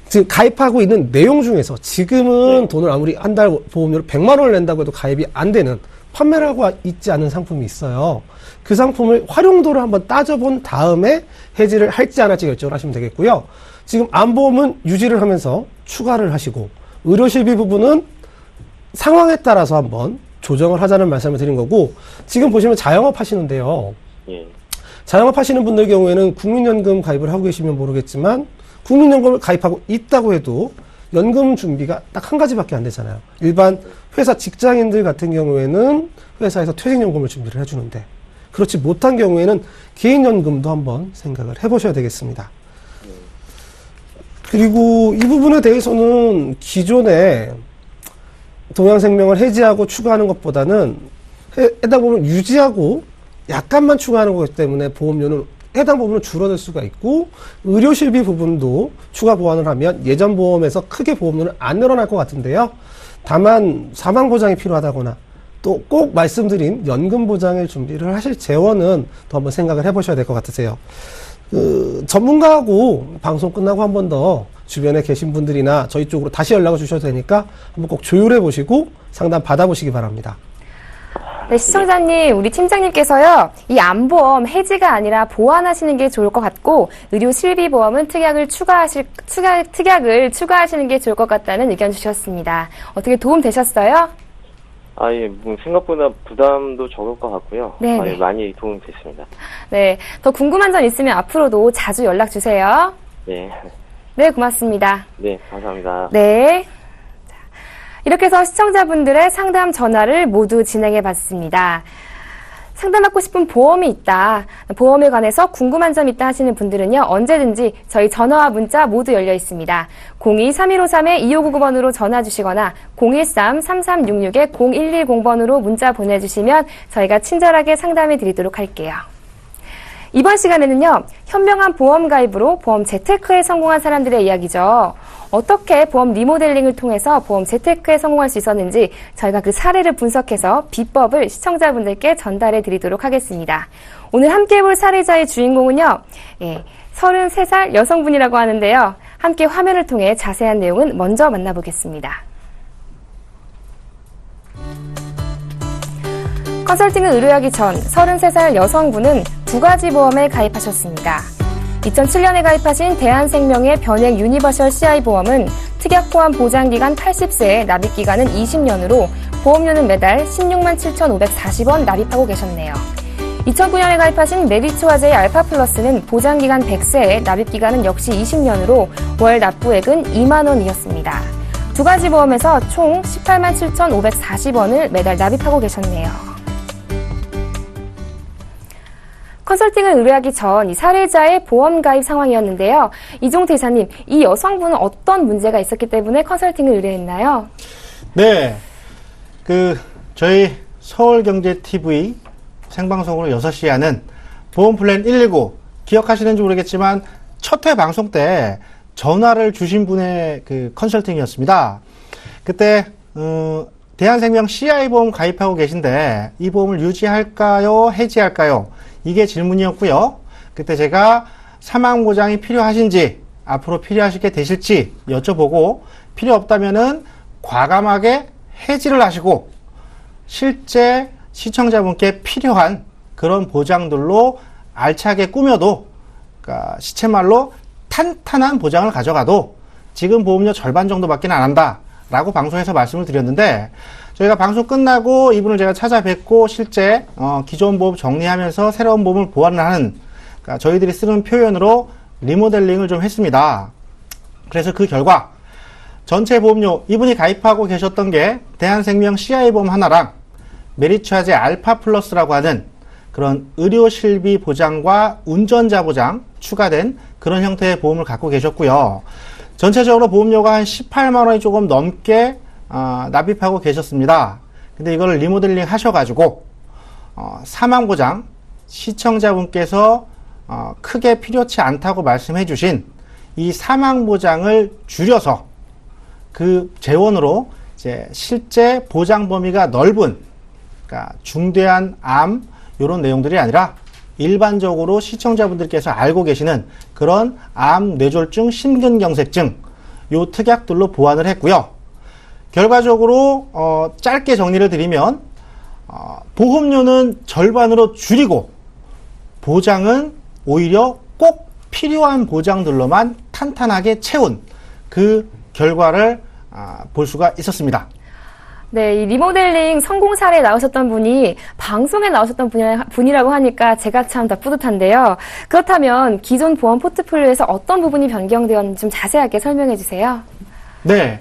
지금 가입하고 있는 내용 중에서 지금은 네. 돈을 아무리 한 달 보험료를 100만 원을 낸다고 해도 가입이 안 되는 판매를 하고 있지 않은 상품이 있어요. 그 상품을 활용도를 한번 따져본 다음에 해지를 할지 안 할지 결정을 하시면 되겠고요. 지금 안보험은 유지를 하면서 추가를 하시고 의료실비 부분은 상황에 따라서 한번 조정을 하자는 말씀을 드린 거고, 지금 보시면 자영업 하시는데요. 예. 자영업 하시는 분들 경우에는 국민연금 가입을 하고 계시면 모르겠지만 국민연금을 가입하고 있다고 해도 연금 준비가 딱 한 가지밖에 안 되잖아요. 일반 회사 직장인들 같은 경우에는 회사에서 퇴직연금을 준비를 해주는데, 그렇지 못한 경우에는 개인연금도 한번 생각을 해보셔야 되겠습니다. 그리고 이 부분에 대해서는 기존에 동양생명을 해지하고 추가하는 것보다는 해당 부분을 유지하고 약간만 추가하는 거기 때문에 보험료는 해당 부분은 줄어들 수가 있고, 의료실비 부분도 추가 보완을 하면 예전 보험에서 크게 보험료는 안 늘어날 것 같은데요. 다만 사망보장이 필요하다거나 또 꼭 말씀드린 연금보장을 준비를 하실 재원은 더 한번 생각을 해보셔야 될 것 같으세요. 전문가하고 방송 끝나고 한 번 더 주변에 계신 분들이나 저희 쪽으로 다시 연락을 주셔도 되니까 한번 꼭 조율해 보시고 상담 받아보시기 바랍니다. 네, 시청자님, 우리 팀장님께서요, 이 안보험 해지가 아니라 보완하시는 게 좋을 것 같고, 의료 실비보험은 특약을 추가하시는 게 좋을 것 같다는 의견 주셨습니다. 어떻게 도움 되셨어요? 예, 뭐 생각보다 부담도 적을 것 같고요. 네, 예, 많이 도움 됐습니다. 네, 더 궁금한 점 있으면 앞으로도 자주 연락 주세요. 네. 네, 고맙습니다. 네, 감사합니다. 네. 자, 이렇게 해서 시청자분들의 상담 전화를 모두 진행해 봤습니다. 상담받고 싶은 보험이 있다, 보험에 관해서 궁금한 점 있다 하시는 분들은요, 언제든지 저희 전화와 문자 모두 열려 있습니다. 02-3153-2599번으로 전화 주시거나 013-3366-0110번으로 문자 보내주시면 저희가 친절하게 상담해 드리도록 할게요. 이번 시간에는요, 현명한 보험 가입으로 보험 재테크에 성공한 사람들의 이야기죠. 어떻게 보험 리모델링을 통해서 보험 재테크에 성공할 수 있었는지 저희가 그 사례를 분석해서 비법을 시청자분들께 전달해 드리도록 하겠습니다. 오늘 함께 볼 사례자의 주인공은요, 33살 여성분이라고 하는데요. 함께 화면을 통해 자세한 내용은 먼저 만나보겠습니다. 컨설팅을 의뢰하기 전 33살 여성분은 두 가지 보험에 가입하셨습니다. 2007년에 가입하신 대한생명의 변액 유니버셜 CI 보험은 특약 포함 보장기간 80세에 납입기간은 20년으로 보험료는 매달 16만 7,540원 납입하고 계셨네요. 2009년에 가입하신 메리츠화재의 알파 플러스는 보장기간 100세에 납입기간은 역시 20년으로 월 납부액은 2만 원이었습니다. 두 가지 보험에서 총 18만 7,540원을 매달 납입하고 계셨네요. 컨설팅을 의뢰하기 전 이 사례자의 보험 가입 상황이었는데요. 이종태 이사님, 이 여성분은 어떤 문제가 있었기 때문에 컨설팅을 의뢰했나요? 네. 저희 서울경제TV 생방송으로 6시에 하는 보험플랜 119 기억하시는지 모르겠지만 첫 회 방송 때 전화를 주신 분의 컨설팅이었습니다. 그때 대한생명 CI보험 가입하고 계신데 이 보험을 유지할까요? 해지할까요? 이게 질문이었고요. 그때 제가 사망보장이 필요하신지 앞으로 필요하시게 되실지 여쭤보고 필요 없다면은 과감하게 해지를 하시고 실제 시청자분께 필요한 그런 보장들로 알차게 꾸며도 그러니까 시체말로 탄탄한 보장을 가져가도 지금 보험료 절반 정도밖에 안 한다 라고 방송에서 말씀을 드렸는데 저희가 방송 끝나고 이분을 제가 찾아뵙고 실제 기존 보험 정리하면서 새로운 보험을 보완을 하는 그러니까 저희들이 쓰는 표현으로 리모델링을 좀 했습니다. 그래서 그 결과 전체 보험료 이분이 가입하고 계셨던 게 대한생명 CI보험 하나랑 메리츠화재 알파 플러스라고 하는 그런 의료실비 보장과 운전자 보장 추가된 그런 형태의 보험을 갖고 계셨고요. 전체적으로 보험료가 한 18만 원이 조금 넘게 납입하고 계셨습니다. 근데 이거를 리모델링 하셔가지고 사망보장 시청자분께서 크게 필요치 않다고 말씀해 주신 이 사망보장을 줄여서 그 재원으로 이제 실제 보장 범위가 넓은 그러니까 중대한 암 이런 내용들이 아니라 일반적으로 시청자분들께서 알고 계시는 그런 암, 뇌졸중, 심근경색증 요 특약들로 보완을 했고요. 결과적으로 짧게 정리를 드리면 보험료는 절반으로 줄이고 보장은 오히려 꼭 필요한 보장들로만 탄탄하게 채운 그 결과를 볼 수가 있었습니다. 네, 이 리모델링 성공 사례에 나오셨던 분이 방송에 나오셨던 분이라고 하니까 제가 참 더 뿌듯한데요. 그렇다면 기존 보험 포트폴리오에서 어떤 부분이 변경되었는지 좀 자세하게 설명해 주세요. 네.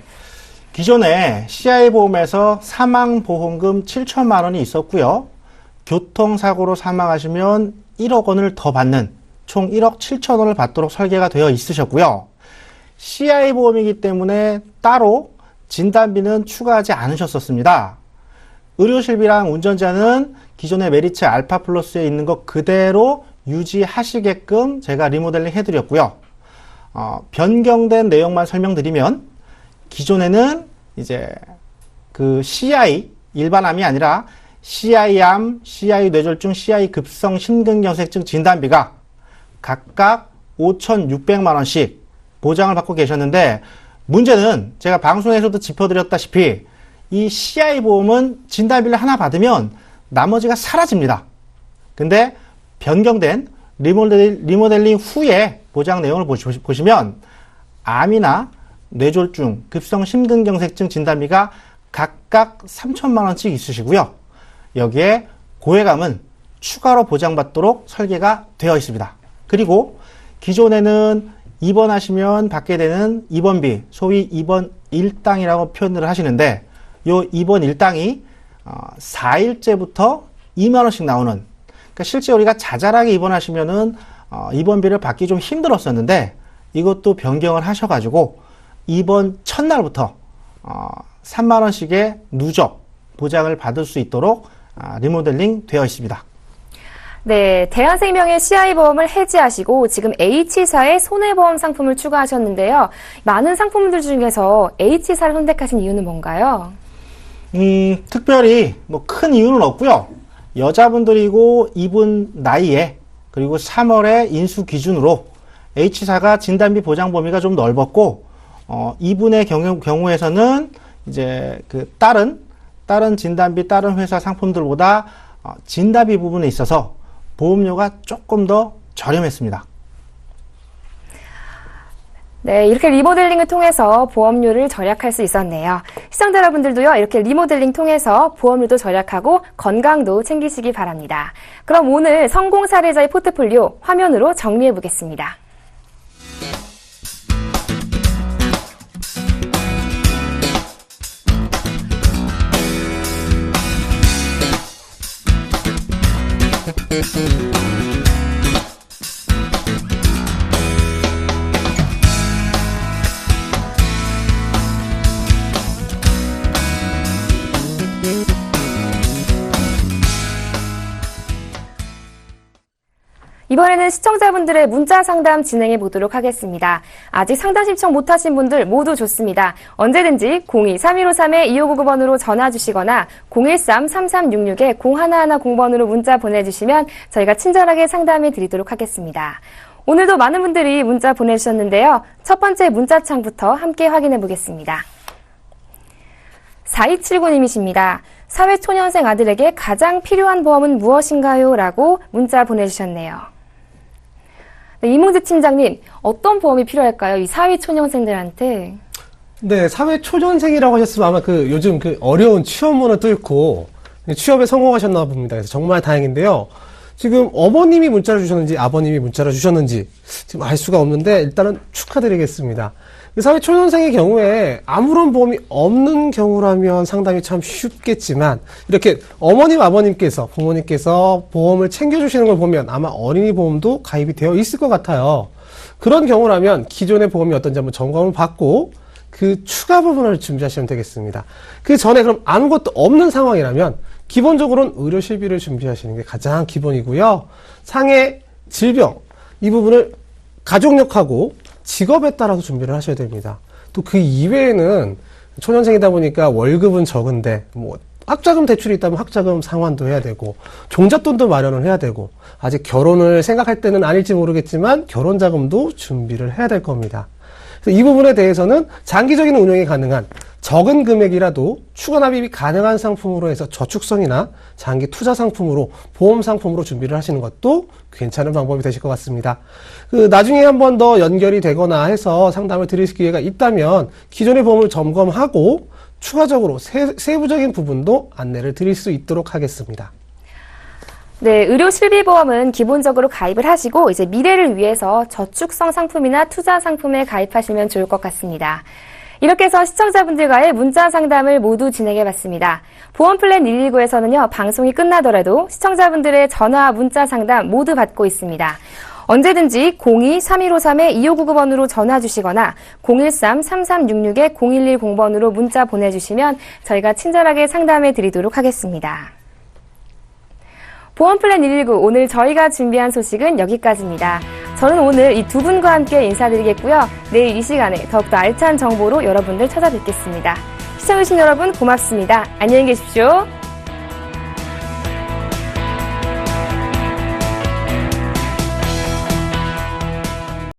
기존에 CI보험에서 사망보험금 7천만 원이 있었고요. 교통사고로 사망하시면 1억 원을 더 받는 총 1억 7천 원을 받도록 설계가 되어 있으셨고요. CI보험이기 때문에 따로 진단비는 추가하지 않으셨었습니다. 의료실비랑 운전자는 기존의 메리츠 알파 플러스에 있는 것 그대로 유지하시게끔 제가 리모델링 해드렸고요. 변경된 내용만 설명드리면 기존에는 이제 그 CI 일반암이 아니라 CI암, CI 뇌졸중, CI 급성 심근경색증 진단비가 각각 5,600만 원씩 보장을 받고 계셨는데 문제는 제가 방송에서도 짚어드렸다시피 이 CI보험은 진단비를 하나 받으면 나머지가 사라집니다. 근데 변경된 리모델링 후에 보장 내용을 보시면 암이나 뇌졸중, 급성 심근경색증 진단비가 각각 3천만 원씩 있으시고요. 여기에 고해감은 추가로 보장받도록 설계가 되어 있습니다. 그리고 기존에는 입원하시면 받게 되는 입원비, 소위 입원 일당이라고 표현을 하시는데 요 입원 일당이 4일째부터 2만 원씩 나오는 그러니까 실제 우리가 자잘하게 입원하시면은 입원비를 받기 좀 힘들었었는데 이것도 변경을 하셔가지고 입원 첫날부터 3만 원씩의 누적 보장을 받을 수 있도록 리모델링 되어 있습니다. 네, 대한생명의 CI보험을 해지하시고 지금 H사의 손해보험 상품을 추가하셨는데요. 많은 상품들 중에서 H사를 선택하신 이유는 뭔가요? 특별히 뭐 큰 이유는 없고요. 여자분들이고 이분 나이에 그리고 3월의 인수 기준으로 H사가 진단비 보장 범위가 좀 넓었고 이분의 경우에서는 이제 그 다른 진단비 다른 회사 상품들보다 진답이 부분에 있어서 보험료가 조금 더 저렴했습니다. 네, 이렇게 리모델링을 통해서 보험료를 절약할 수 있었네요. 시청자 여러분들도요, 이렇게 리모델링 통해서 보험료도 절약하고 건강도 챙기시기 바랍니다. 그럼 오늘 성공 사례자의 포트폴리오 화면으로 정리해 보겠습니다. 이번에는 시청자분들의 문자 상담 진행해 보도록 하겠습니다. 아직 상담 신청 못하신 분들 모두 좋습니다. 언제든지 02-3153-2599번으로 전화 주시거나 013-3366-0110번으로 문자 보내주시면 저희가 친절하게 상담해 드리도록 하겠습니다. 오늘도 많은 분들이 문자 보내주셨는데요. 첫 번째 문자창부터 함께 확인해 보겠습니다. 4279님이십니다. 사회초년생 아들에게 가장 필요한 보험은 무엇인가요? 라고 문자 보내주셨네요. 네, 이몽재 팀장님, 어떤 보험이 필요할까요? 이 사회초년생들한테. 네, 사회초년생이라고 하셨으면 아마 요즘 어려운 취업문을 뚫고 취업에 성공하셨나 봅니다. 그래서 정말 다행인데요. 지금 어머님이 문자를 주셨는지 아버님이 문자를 주셨는지 지금 알 수가 없는데 일단은 축하드리겠습니다. 사회초년생의 경우에 아무런 보험이 없는 경우라면 상담이 참 쉽겠지만 이렇게 어머님, 아버님께서, 부모님께서 보험을 챙겨주시는 걸 보면 아마 어린이 보험도 가입이 되어 있을 것 같아요. 그런 경우라면 기존의 보험이 어떤지 한번 점검을 받고 그 추가 부분을 준비하시면 되겠습니다. 그 전에 그럼 아무것도 없는 상황이라면 기본적으로는 의료 실비를 준비하시는 게 가장 기본이고요. 상해, 질병, 이 부분을 가족력하고 직업에 따라서 준비를 하셔야 됩니다. 또 그 이외에는 초년생이다 보니까 월급은 적은데 학자금 대출이 있다면 학자금 상환도 해야 되고 종잣돈도 마련을 해야 되고 아직 결혼을 생각할 때는 아닐지 모르겠지만 결혼자금도 준비를 해야 될 겁니다. 그래서 이 부분에 대해서는 장기적인 운용이 가능한 적은 금액이라도 추가 납입이 가능한 상품으로 해서 저축성이나 장기 투자 상품으로 보험 상품으로 준비를 하시는 것도 괜찮은 방법이 되실 것 같습니다. 나중에 한 번 더 연결이 되거나 해서 상담을 드릴 기회가 있다면 기존의 보험을 점검하고 추가적으로 세부적인 부분도 안내를 드릴 수 있도록 하겠습니다. 네, 의료 실비보험은 기본적으로 가입을 하시고 이제 미래를 위해서 저축성 상품이나 투자 상품에 가입하시면 좋을 것 같습니다. 이렇게 해서 시청자분들과의 문자 상담을 모두 진행해봤습니다. 보험플랜 119에서는요, 방송이 끝나더라도 시청자분들의 전화, 문자 상담 모두 받고 있습니다. 언제든지 02-3153-2599번으로 전화 주시거나 013-3366-0110번으로 문자 보내주시면 저희가 친절하게 상담해 드리도록 하겠습니다. 보험플랜 119, 오늘 저희가 준비한 소식은 여기까지입니다. 저는 오늘 이 두 분과 함께 인사드리겠고요. 내일 이 시간에 더욱더 알찬 정보로 여러분들 찾아뵙겠습니다. 시청해주신 여러분 고맙습니다. 안녕히 계십시오.